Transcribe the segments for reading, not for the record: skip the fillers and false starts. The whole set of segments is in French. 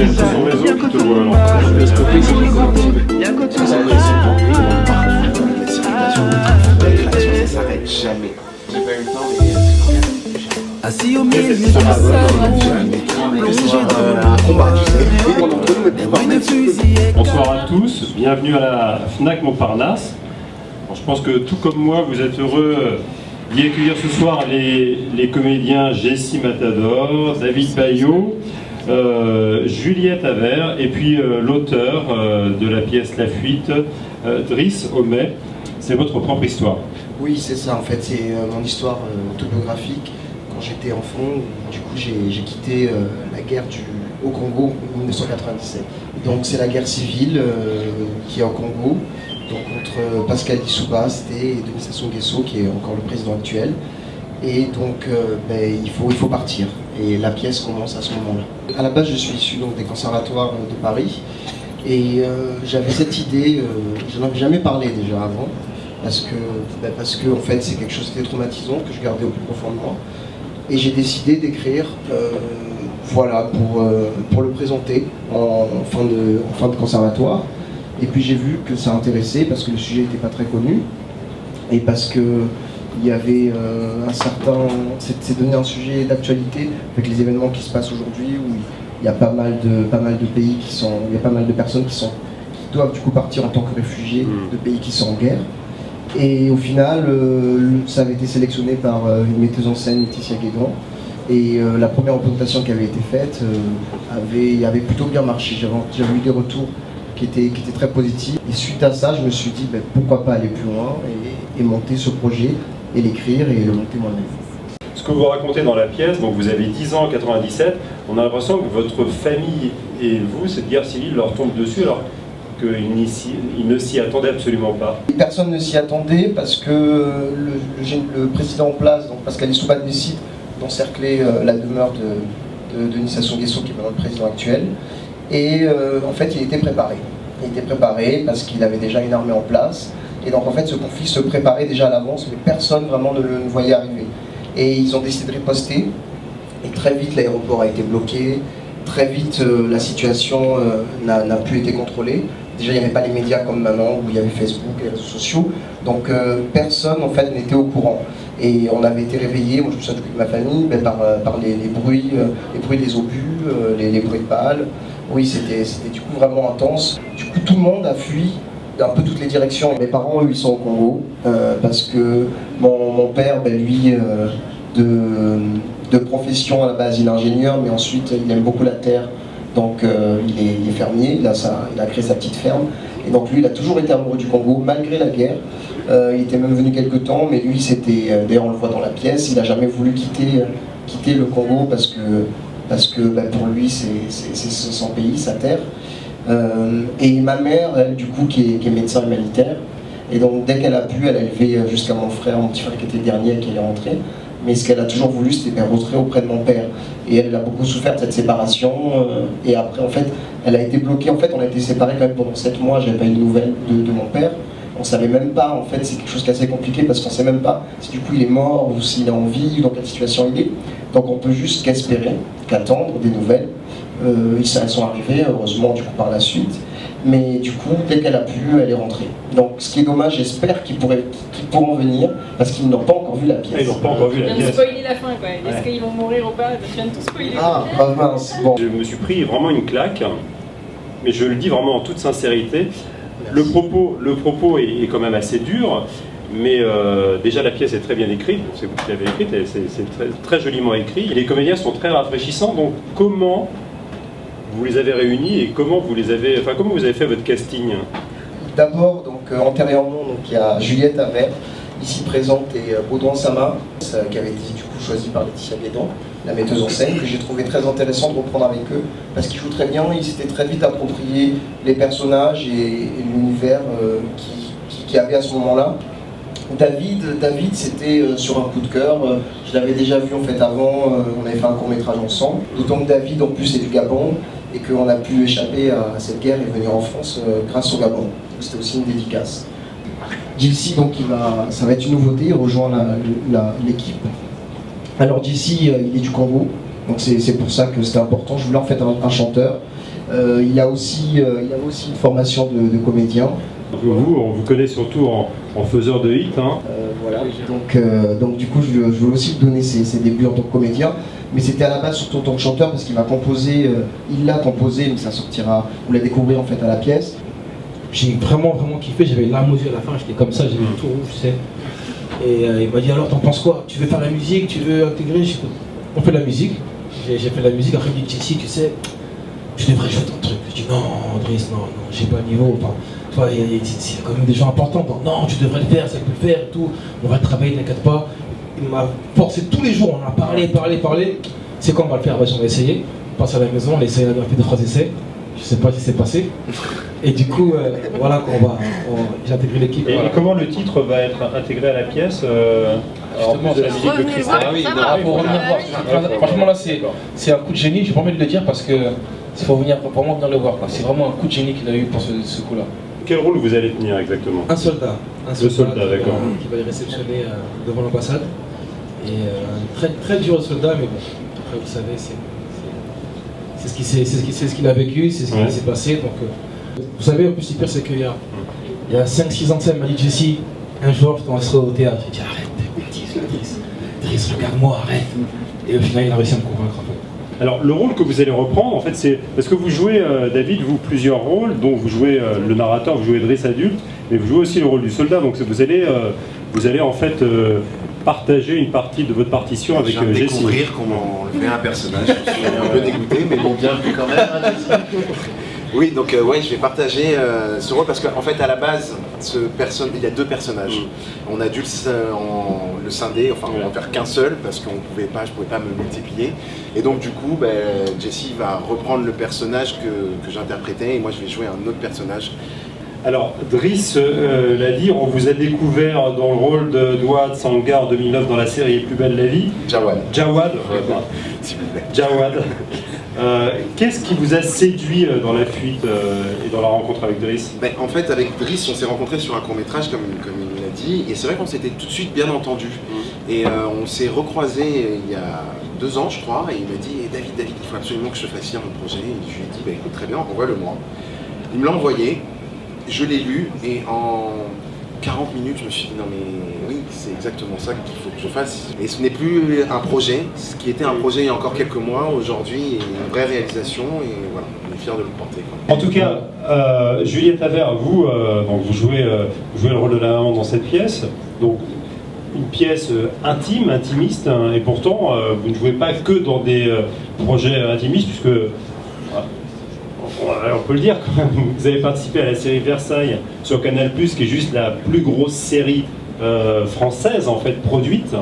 a tout son réseau qui te voit alors. Ça s'arrête jamais. J'ai pas eu le temps, mais Assis au milieu de un combat, Bonsoir à tous, bienvenue à la FNAC Montparnasse. Bon, je pense que tout comme moi, vous êtes heureux d'y accueillir ce soir les comédiens Jessie Matador, David Bayot, Juliette Avert et puis l'auteur de la pièce La Fuite, Driss Homais. C'est votre propre histoire. Oui, c'est ça, en fait, c'est mon histoire autobiographique. Quand j'étais enfant, du coup, j'ai quitté la guerre au Congo en 1997. Donc, c'est la guerre civile qui est au Congo, donc entre Pascal Lissouba et Denis Sassou Nguesso, qui est encore le président actuel. Et donc, il faut partir. Et la pièce commence à ce moment-là. À la base, je suis issu donc, des conservatoires de Paris. Et j'avais cette idée, je n'en avais jamais parlé déjà avant, parce que en fait c'est quelque chose qui était traumatisant, que je gardais au plus profond de moi. Et j'ai décidé d'écrire voilà, pour le présenter en fin de conservatoire. Et puis j'ai vu que ça intéressait parce que le sujet n'était pas très connu et parce que il y avait c'est devenu un sujet d'actualité avec les événements qui se passent aujourd'hui où il y a pas mal de pays il y a pas mal de personnes qui doivent du coup partir en tant que réfugiés de pays qui sont en guerre. Et au final, ça avait été sélectionné par une metteuse en scène, Laetitia Guédon. Et la première représentation qui avait été faite avait plutôt bien marché. J'avais eu des retours qui étaient très positifs. Et suite à ça, je me suis dit pourquoi pas aller plus loin et monter ce projet et l'écrire et le monter moi-même. Ce que vous racontez dans la pièce, donc vous avez 10 ans en 97, on a l'impression que votre famille et vous, cette guerre civile leur tombe dessus alors qu'ils ne s'y attendaient absolument pas. Personne ne s'y attendait parce que le président en place, donc Pascal Lissouba, décide d'encercler la demeure de Denis Sassou Nguesso, qui est maintenant le président actuel. Et en fait, il était préparé. Il était préparé parce qu'il avait déjà une armée en place. Et donc en fait, ce conflit se préparait déjà à l'avance, mais personne vraiment ne le voyait arriver. Et ils ont décidé de riposter. Et très vite, l'aéroport a été bloqué. Très vite, la situation n'a plus été contrôlée. Déjà, il n'y avait pas les médias comme maintenant, où il y avait Facebook et les réseaux sociaux. Donc, personne, en fait, n'était au courant. Et on avait été réveillés, moi je me souviens de ma famille, par les bruits des obus, les bruits de balles. Oui, c'était du coup vraiment intense. Du coup, tout le monde a fui d'un peu toutes les directions. Mes parents, eux, ils sont au Congo, parce que mon père, lui, de profession à la base, il est ingénieur, mais ensuite, il aime beaucoup la terre. Donc il est fermier, il a créé sa petite ferme. Et donc lui, il a toujours été amoureux du Congo, malgré la guerre. Il était même venu quelque temps, mais lui, d'ailleurs on le voit dans la pièce, il n'a jamais voulu quitter le Congo parce que pour lui, c'est son pays, sa terre. Et ma mère, elle, du coup, qui est médecin humanitaire, et donc dès qu'elle a pu, elle a élevé jusqu'à mon petit frère qui était le dernier, qui est rentré. Mais ce qu'elle a toujours voulu, c'était rentrer auprès de mon père. Et elle a beaucoup souffert de cette séparation. Et après, en fait, elle a été bloquée. En fait, on a été séparés quand même pendant 7 mois. J'avais pas eu de nouvelles de mon père. On savait même pas, en fait, c'est quelque chose qui est assez compliqué parce qu'on sait même pas si du coup il est mort ou s'il est en vie, dans quelle situation il est. Donc on peut juste qu'espérer, qu'attendre des nouvelles. Elles sont arrivées, heureusement, du coup, par la suite. Mais du coup, dès qu'elle a pu, elle est rentrée. Donc ce qui est dommage, j'espère qu'ils pourront venir, parce qu'ils n'ont pas encore vu la pièce. Ils n'ont pas encore vu la Je viens pièce. de spoiler la fin, quoi. Est-ce qu'ils vont mourir ou pas? Je viens de tout spoiler. Ah mince, bon. Je me suis pris vraiment une claque, mais je le dis vraiment en toute sincérité. Le propos est quand même assez dur, mais déjà la pièce est très bien écrite, c'est vous qui l'avez écrite, c'est très, très joliment écrit. Les comédiens sont très rafraîchissants, donc comment vous les avez réunis et comment vous avez fait votre casting? D'abord, antérieurement, il y a Juliette Avert, ici présente, et Baudouin Sama, qui avait été du coup choisi par Laetitia Guédon, la metteuse en scène, que j'ai trouvé très intéressant de reprendre avec eux, parce qu'ils jouent très bien, ils s'étaient très vite appropriés les personnages et l'univers qu'il y avait à ce moment-là. David, c'était sur un coup de cœur, je l'avais déjà vu en fait avant, on avait fait un court-métrage ensemble, d'autant que David en plus est du Gabon, et qu'on a pu échapper à cette guerre et venir en France grâce au Gabon. C'était aussi une dédicace. Djilsi, donc ça va être une nouveauté, il rejoint l'équipe. Alors Djilsi, il est du Congo, donc c'est pour ça que c'était important. Je voulais en fait un chanteur, Il y a aussi une formation de comédien. Vous, on vous connaît surtout en faiseur de hits. Hein. Voilà. Donc du coup, je veux aussi lui donner ses débuts en tant que comédien. Mais c'était à la base surtout en tant que chanteur parce qu'il m'a composé, il l'a composé, mais ça sortira, vous la découvrez en fait à la pièce. J'ai vraiment kiffé, j'avais les larmes aux yeux à la fin, j'étais comme ça, j'avais le tout rouge, tu sais. Et il m'a dit alors t'en penses quoi? Tu veux faire la musique? Tu veux intégrer? On fait de la musique, j'ai fait de la musique, après il me dit Jesse, tu sais, je devrais jouer ton truc. Je dis non Driss, non, j'ai pas le niveau, enfin, toi, il y a quand même des gens importants, donc, non tu devrais le faire, ça peut le faire et tout, on va travailler, t'inquiète pas. Il m'a forcé tous les jours, on a parlé, c'est quoi on va le faire, on va essayer, on passe à la maison, on a essayé, on a fait 2-3 essais, je sais pas si c'est passé. Et du coup, voilà, j'ai intégré l'équipe. Et voilà. comment le titre va être intégré à la pièce en plus de la musique de Christophe? Pour revenir voir. Franchement, là, c'est un coup de génie, j'ai pas envie de le dire parce que il faut vraiment venir le voir. C'est vraiment un coup de génie qu'il a eu pour ce coup-là. Quel rôle vous allez tenir exactement? Un soldat. Le soldat, d'accord. Qui va les réceptionner devant l'ambassade. Et très, très dur soldat, mais bon, après vous savez, c'est ce qu'il a vécu, c'est ce qui s'est passé. Donc, vous savez, en plus, le pire, c'est qu'il y a 5-6 ans de ça, il m'a dit Jesse, un jour, je t'en serai au théâtre. J'ai dit arrête tes bêtises, Driss, regarde-moi, arrête. Et au final, il a réussi à me convaincre en fait. Alors, le rôle que vous allez reprendre, en fait, c'est parce que vous jouez, David, vous, plusieurs rôles, dont vous jouez le narrateur, vous jouez Driss adulte, mais vous jouez aussi le rôle du soldat, donc vous allez en fait partager une partie de votre partition avec Jesse. Je viens de découvrir comment on fait un personnage, je suis un peu dégoûté, mais bon, bienvenue quand même. Oui, donc ouais, je vais partager ce rôle parce qu'en fait, à la base, il y a 2 personnages. On a dû le scinder, enfin, on va faire qu'un seul parce je pouvais pas me multiplier. Et donc, du coup, Jesse va reprendre le personnage que j'interprétais et moi, je vais jouer un autre personnage. Alors, Driss l'a dit, on vous a découvert dans le rôle de Douad Sangar en 2009 dans la série Plus belle la vie. Jawad. S'il vous plaît. Jawad. Qu'est-ce qui vous a séduit dans la fuite et dans la rencontre avec Driss? En fait, avec Driss, on s'est rencontrés sur un court-métrage, comme il l'a dit, et c'est vrai qu'on s'était tout de suite bien entendus. Et on s'est recroisés il y a 2 ans, je crois, et il m'a dit David, il faut absolument que je fasse un projet. Et je lui ai dit écoute, très bien, envoie-le-moi. Il me l'a envoyé, je l'ai lu, et en 40 minutes, je me suis dit non mais oui, c'est exactement ça qu'il faut que je fasse. Et ce n'est plus un projet, ce qui était un projet il y a encore quelques mois, aujourd'hui, une vraie réalisation, et voilà, on est fiers de le porter. En tout cas, Juliette Avert, vous, donc vous jouez le rôle de la maman dans cette pièce, donc une pièce intime, intimiste, hein, et pourtant vous ne jouez pas que dans des projets intimistes, puisque on peut le dire quand même, vous avez participé à la série Versailles sur Canal+, qui est juste la plus grosse série française en fait produite.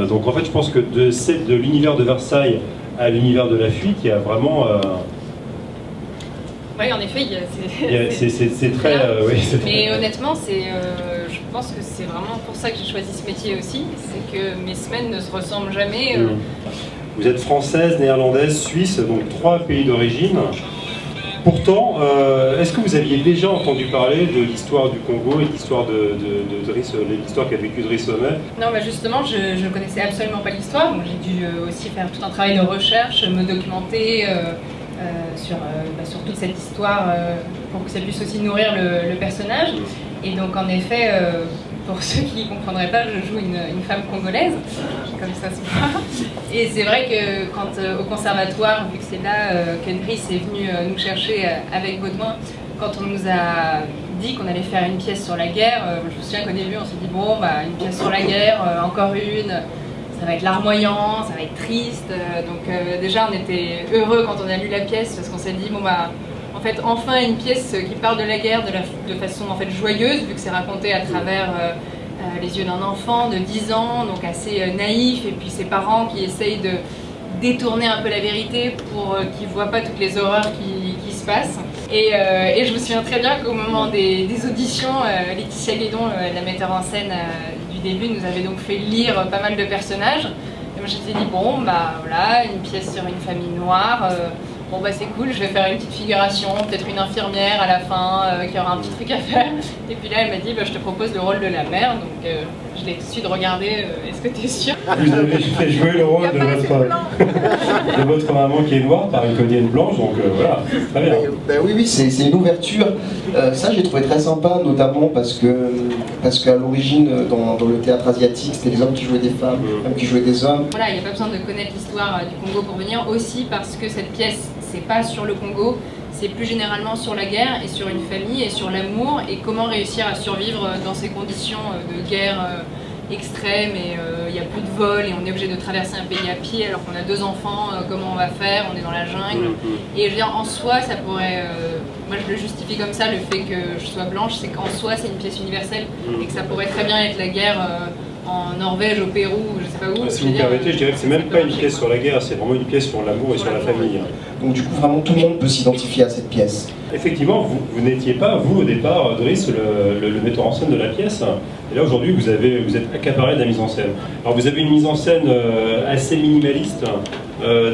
Donc en fait je pense que de l'univers de Versailles à l'univers de la fuite, il y a vraiment... Oui, en effet, c'est très... Mais honnêtement, je pense que c'est vraiment pour ça que j'ai choisi ce métier aussi, c'est que mes semaines ne se ressemblent jamais. Vous êtes française, néerlandaise, suisse, donc 3 pays d'origine. Pourtant, est-ce que vous aviez déjà entendu parler de l'histoire du Congo et de l'histoire de Driss, l'histoire qu'a vécu Driss Sommet? Non, mais justement, je ne connaissais absolument pas l'histoire, donc j'ai dû aussi faire tout un travail de recherche, me documenter sur toute cette histoire pour que ça puisse aussi nourrir le personnage. Et donc, en effet, pour ceux qui ne comprendraient pas, je joue une femme congolaise, comme ça se voit. Et c'est vrai que quand au conservatoire, vu que c'est là que Driss est venu nous chercher avec Baudouin, quand on nous a dit qu'on allait faire une pièce sur la guerre, je me souviens qu'au début on s'est dit bon, une pièce sur la guerre, encore une, ça va être larmoyant, ça va être triste. Donc déjà on était heureux quand on a lu la pièce parce qu'on s'est dit bon en fait enfin une pièce qui parle de la guerre de façon en fait joyeuse, vu que c'est raconté à travers les yeux d'un enfant de 10 ans, donc assez naïf, et puis ses parents qui essayent de détourner un peu la vérité pour qu'ils ne voient pas toutes les horreurs qui se passent. Et je me souviens très bien qu'au moment des auditions, Laetitia Guédon, la metteur en scène du début, nous avait donc fait lire pas mal de personnages. Et moi j'étais dit bon, voilà, une pièce sur une famille noire, bon bah c'est cool, je vais faire une petite figuration, peut-être une infirmière à la fin qui aura un petit truc à faire. Et puis là elle m'a dit bah, je te propose le rôle de la mère, donc je l'ai tout de suite regardé, est-ce que tu es sûr? Vous avez fait jouer le rôle de votre maman qui est noire par une comédienne blanche, donc voilà, très bien. Oui, c'est une ouverture. Ça, j'ai trouvé très sympa, notamment parce qu'à l'origine, dans le théâtre asiatique, c'était les hommes qui jouaient des femmes, les femmes qui jouaient des hommes. Voilà, il n'y a pas besoin de connaître l'histoire du Congo pour venir, aussi parce que cette pièce, c'est pas sur le Congo, c'est plus généralement sur la guerre et sur une famille et sur l'amour et comment réussir à survivre dans ces conditions de guerre extrême et il n'y a plus de vol et on est obligé de traverser un pays à pied alors qu'on a 2 enfants, comment on va faire, on est dans la jungle. Et je veux dire, en soi, ça pourrait... moi je le justifie comme ça, le fait que je sois blanche, c'est qu'en soi c'est une pièce universelle et que ça pourrait très bien être la guerre en Norvège, au Pérou, je sais pas où. Si vous me permettez, je dirais que c'est même pas une pièce sur la guerre, c'est vraiment une pièce sur l'amour et sur la famille. Donc du coup, vraiment, tout le monde peut s'identifier à cette pièce. Effectivement, vous n'étiez pas, vous, au départ, Driss, le metteur en scène de la pièce. Et là, aujourd'hui, vous êtes accaparé de la mise en scène. Alors, vous avez une mise en scène assez minimaliste,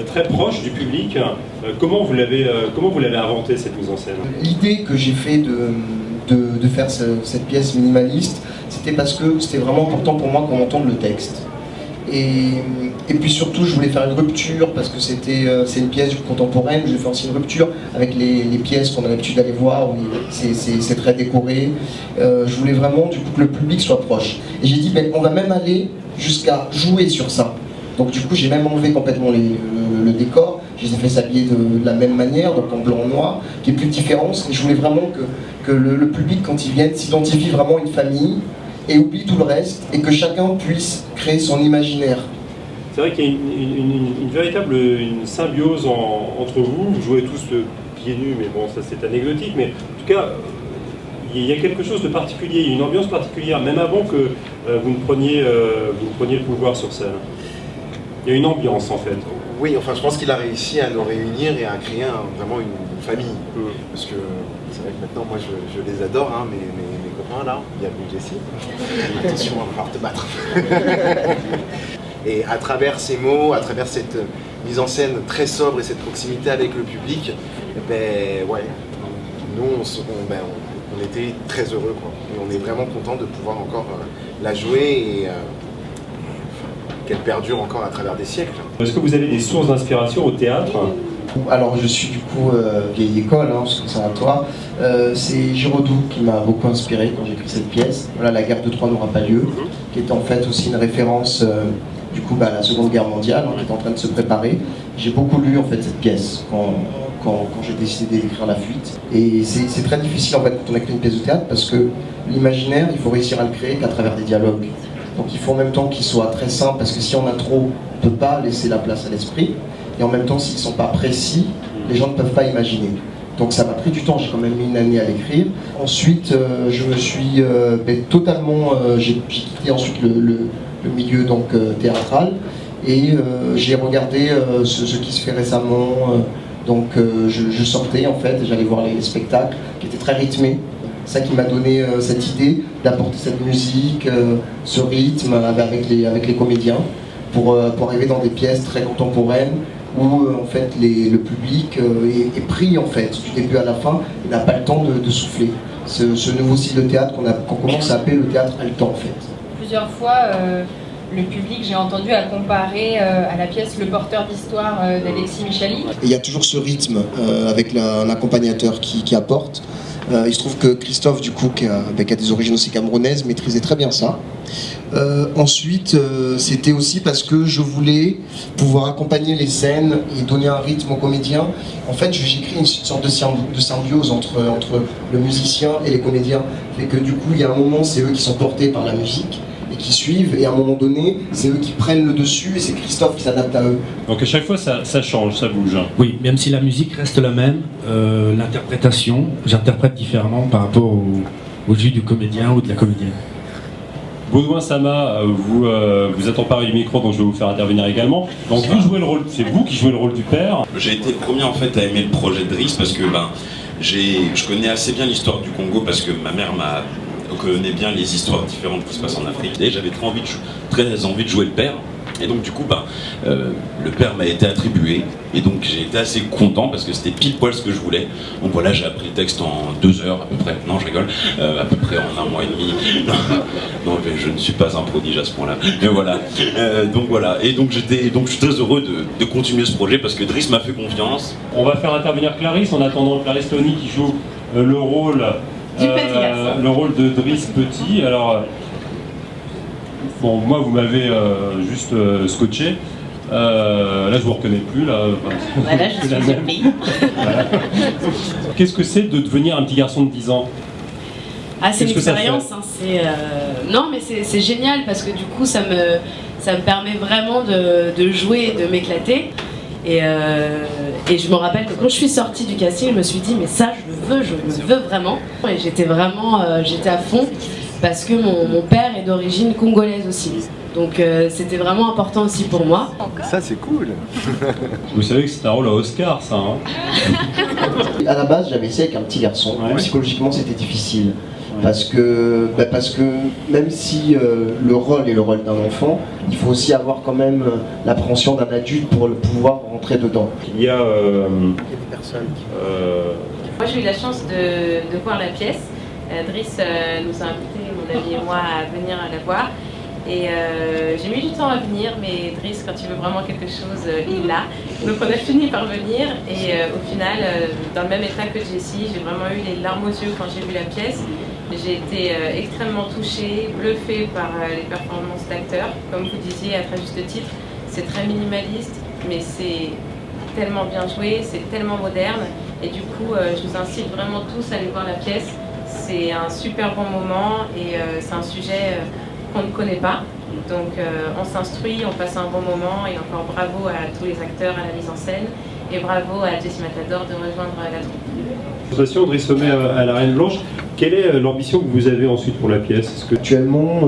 très proche du public. Comment vous l'avez inventée, cette mise en scène? L'idée que j'ai fait de faire cette pièce minimaliste, c'était parce que c'était vraiment important pour moi qu'on entende le texte. Et puis surtout, je voulais faire une rupture parce que c'est une pièce contemporaine. Je vais faire aussi une rupture avec les pièces qu'on a l'habitude d'aller voir où c'est très décoré. Je voulais vraiment du coup que le public soit proche. Et j'ai dit, on va même aller jusqu'à jouer sur ça. Donc du coup, j'ai même enlevé complètement le décor. Je les ai fait s'habiller de la même manière, donc en blanc noir, qui est plus différence. Et je voulais vraiment que le public, quand il vient, s'identifie vraiment à une famille et oublie tout le reste, et que chacun puisse créer son imaginaire. C'est vrai qu'il y a une véritable symbiose entre vous. Vous jouez tous pieds nus, mais bon, ça c'est anecdotique. Mais en tout cas, il y a quelque chose de particulier, il y a une ambiance particulière, même avant que vous ne preniez le pouvoir sur scène. Il y a une ambiance en fait. Oui, enfin je pense qu'il a réussi à nous réunir et à créer vraiment une famille. Parce que c'est vrai que maintenant, moi je les adore, hein, mes copains là, bienvenue Jessie. Attention, on va falloir te battre. Et à travers ces mots, à travers cette mise en scène très sobre et cette proximité avec le public, nous on était très heureux, quoi. Et on est vraiment content de pouvoir encore la jouer et qu'elle perdure encore à travers des siècles. Est-ce que vous avez des sources d'inspiration au théâtre? Alors je suis du coup vieille école, parce que c'est un toit. C'est Giraudoux qui m'a beaucoup inspiré quand j'ai écrit cette pièce. Voilà, la guerre de Troie n'aura pas lieu, qui est en fait aussi une référence à la Seconde Guerre mondiale, qui est en train de se préparer. J'ai beaucoup lu en fait cette pièce quand j'ai décidé d'écrire La Fuite. Et c'est très difficile en fait quand on écrit une pièce de théâtre parce que l'imaginaire, il faut réussir à le créer qu'à travers des dialogues. Donc il faut en même temps qu'il soit très simple, parce que si on a trop, on ne peut pas laisser la place à l'esprit. Et en même temps, s'ils ne sont pas précis, les gens ne peuvent pas imaginer. Donc ça m'a pris du temps, j'ai quand même mis une année à l'écrire. Ensuite, je me suis totalement... j'ai quitté ensuite le milieu donc, théâtral, et j'ai regardé ce qui se fait récemment. Je sortais en fait, et j'allais voir les spectacles qui étaient très rythmés. C'est ça qui m'a donné cette idée d'apporter cette musique, ce rythme avec les comédiens pour arriver dans des pièces très contemporaines où en fait le public est pris en fait du début à la fin et n'a pas le temps de souffler. Ce nouveau style de théâtre qu'on commence à appeler le théâtre haletant en fait. Plusieurs fois, le public, j'ai entendu à comparer à la pièce Le porteur d'histoire d'Alexis Michali. Il y a toujours ce rythme avec un accompagnateur qui apporte. Il se trouve que Christophe, du coup, qui a des origines aussi camerounaises, maîtrisait très bien ça. Ensuite, c'était aussi parce que je voulais pouvoir accompagner les scènes et donner un rythme aux comédiens. En fait, j'écris une sorte de symbiose entre le musicien et les comédiens. Et que du coup, il y a un moment, c'est eux qui sont portés par la musique et qui suivent, et à un moment donné, c'est eux qui prennent le dessus et c'est Christophe qui s'adapte à eux. Donc à chaque fois, ça change, ça bouge. Oui, même si la musique reste la même, l'interprétation, j'interprète différemment par rapport au jus du comédien ou de la comédienne. Baudouin Sama, vous êtes emparé du micro, donc je vais vous faire intervenir également. Donc c'est vous qui jouez le rôle du père. J'ai été le premier en fait à aimer le projet de Driss parce que je connais assez bien l'histoire du Congo parce que ma mère connaît bien les histoires différentes qui se passent en Afrique. Et j'avais très envie de jouer le père. Et donc du coup, le père m'a été attribué, et donc j'ai été assez content parce que c'était pile poil ce que je voulais. Donc voilà, j'ai appris le texte en 2 heures à peu près, non je rigole, à peu près en 1 mois et demi. Non, mais je ne suis pas un prodige à ce point-là. Mais voilà, donc voilà, et donc je suis très heureux de continuer ce projet parce que Driss m'a fait confiance. On va faire intervenir Clarisse en attendant Clarisse Tony qui joue le rôle de Driss Petit. Alors, bon, moi vous m'avez juste scotché. Là je vous reconnais plus. Là je suis surpris. Voilà. Qu'est-ce que c'est de devenir un petit garçon de 10 ans? Ah, c'est une expérience, hein, non mais c'est génial parce que du coup ça me permet vraiment de jouer et de m'éclater. Et je me rappelle que quand je suis sortie du casting, je me suis dit mais ça je le veux vraiment. Et j'étais à fond parce que mon père est d'origine congolaise aussi. Donc c'était vraiment important aussi pour moi. Ça c'est cool. Vous savez que c'est un rôle à Oscar ça, hein. À la base j'avais essayé avec un petit garçon, psychologiquement c'était difficile. Parce que même si le rôle est le rôle d'un enfant, il faut aussi avoir quand même l'appréhension d'un adulte pour pouvoir rentrer dedans. Il y a des personnes qui... Moi j'ai eu la chance de voir la pièce. Driss nous a invité, mon ami et moi, à venir la voir. Et j'ai mis du temps à venir, mais Driss, quand il veut vraiment quelque chose, il l'a. Donc on a fini par venir et au final, dans le même état que Jessie, j'ai vraiment eu les larmes aux yeux quand j'ai vu la pièce. J'ai été extrêmement touchée, bluffée par les performances d'acteurs. Comme vous disiez à très juste titre, c'est très minimaliste, mais c'est tellement bien joué, c'est tellement moderne. Et du coup, je vous incite vraiment tous à aller voir la pièce. C'est un super bon moment et c'est un sujet qu'on ne connaît pas. Donc on s'instruit, on passe un bon moment et encore bravo à tous les acteurs, à la mise en scène et bravo à Jessie Matador de rejoindre la troupe. Driss Sommet à la Reine Blanche, quelle est l'ambition que vous avez ensuite pour la pièce? Actuellement,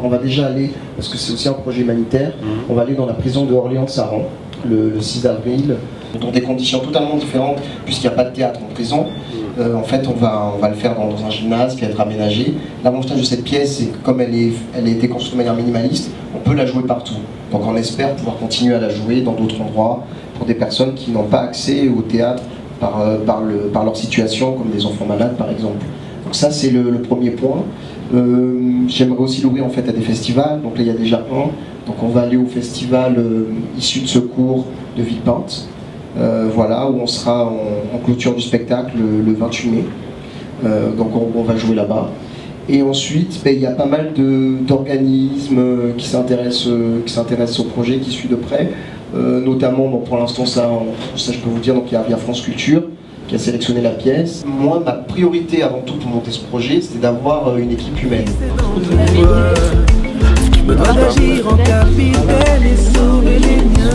on va déjà aller, parce que c'est aussi un projet humanitaire, on va aller dans la prison de Orléans-Saran le 6 avril, dans des conditions totalement différentes puisqu'il n'y a pas de théâtre en prison. En fait, on va le faire dans un gymnase qui va être aménagé. L'avantage de cette pièce, c'est que comme elle a été construite de manière minimaliste, on peut la jouer partout. Donc on espère pouvoir continuer à la jouer dans d'autres endroits pour des personnes qui n'ont pas accès au théâtre par leur situation, comme des enfants malades par exemple. Donc ça c'est le premier point. J'aimerais aussi l'ouvrir en fait à des festivals, donc là il y a déjà un. Donc on va aller au festival issu de secours de Villepinte. Voilà, où on sera en clôture du spectacle le 28 mai. Donc on va jouer là-bas. Et ensuite, il y a pas mal d'organismes qui s'intéressent au projet, qui suivent de près. Notamment, pour l'instant, ça je peux vous dire, donc il y a France Culture qui a sélectionné la pièce. Moi, ma priorité avant tout pour monter ce projet, c'était d'avoir une équipe humaine. Je me dois d'agir en capitaine et sauver les miens.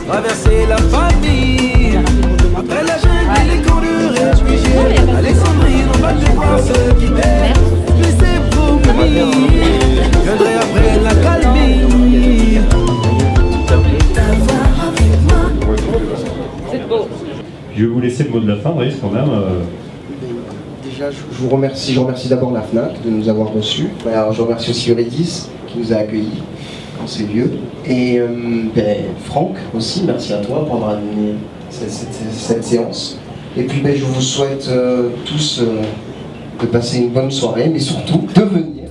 Traverser la famille. Après la jungle et les camps de réfugiés, Alexandrie, on va devoir se quitter. Mais c'est promis, je viendrai après la calmie. C'est beau. Je vais vous laisser le mot de la fin, Driss, quand même. Déjà, je remercie d'abord la FNAC de nous avoir reçus. Alors, je remercie aussi Eurydice qui nous a accueillis dans ces lieux. Et Franck aussi, merci à toi pour avoir animé cette séance. Et puis je vous souhaite tous de passer une bonne soirée, mais surtout de venir.